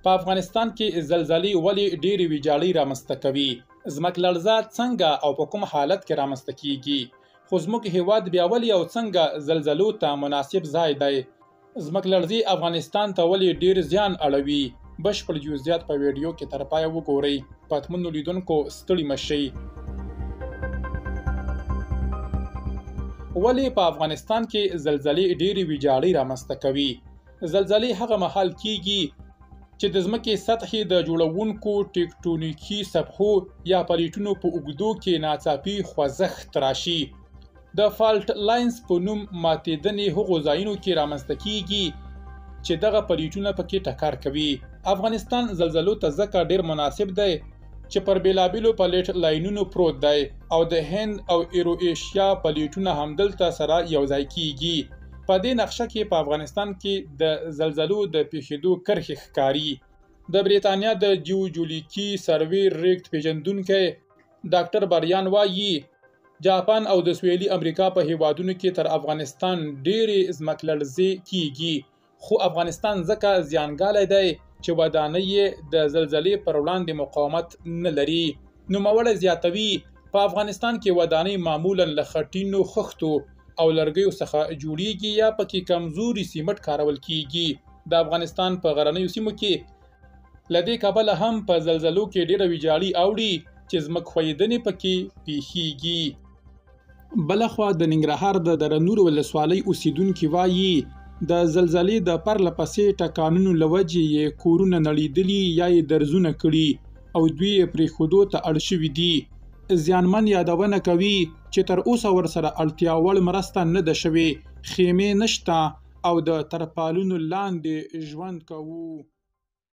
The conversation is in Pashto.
په افغانستان کې زلزلې ولې ډېرې ویجاړۍ رامنځته کوي؟ ځمکلړزه څنګه او په کوم حالت کې رامنځته کیږي؟ خو زموږ هیواد بیا ولې او څنګه زلزلو ته مناسب ځای دی؟ ځمکلړزې افغانستان ته ولې ډېر زیان اړوي؟ بشپړ جزئیات په ویډیو کې تر پایه وګورئ. پاتمنو لیدونکو ستړي مه شئ. ولې په افغانستان کې زلزلې ډېرې ویجاړۍ رامنځته کوي؟ زلزلې هغه مهال کیږي چې د ځمکې سطحې د جوړونکو ټیکټونیکي سطحو یا پلیټونو په اوږدو کې ناڅاپي خوځښت راشي. د فالټ لاینز په نوم ماتېدنې هغو ځایونو کې رامنځته کیږي چې دغه پلیټونه پکې ټکر کوي. افغانستان زلزلو ته ځکه ډېر مناسب دی چې پر بېلابېلو پلیټ لاینونو پروت دی او د هند او ایروایشیا پلیټونه همدلته سره یوځای کیږي. په دې نقشه کې په افغانستان کې د زلزلو د پیښېدو کرښې ښکاري. د بریتانیا د جیوجولیکي سروې ریګټ پیژندونکی ډاکټر بریان وایي جاپان او د سویلي امریکا په هیوادونو کې تر افغانستان ډېرې ځمکلړزې کیږي، خو افغانستان ځکه زیانګالی دی چې ودانۍ یې د زلزلې پر وړاندې مقاومت نه لري. نوموړی زیاتوي په افغانستان کې ودانۍ معمولا له خټینو خښتو او لرګیو څخه جوړیږي یا پکې کمزوري سیمټ کارول کیږي. د افغانستان په غرنیو سیمو کې له دې کبله هم په زلزلو کې ډېره ویجاړي اوړي چې ځمکښویدنې پکې پیښیږي. بلخوا د ننګرهار د دره نور ولسوالۍ اوسیدونکي وایي د زلزلې د پرله پسې ټکانونو له وجې یې کورونه نړېدلي یا یې درزونه کړي او دوی یې پرېښودو ته اړ شوي دي. زیانمن یادونه کوي چې تر اوسه ورسره اړتیا وړ مرسته نه ده شوې، خیمې نشته او د ترپالونو لاندې ژوند کوو.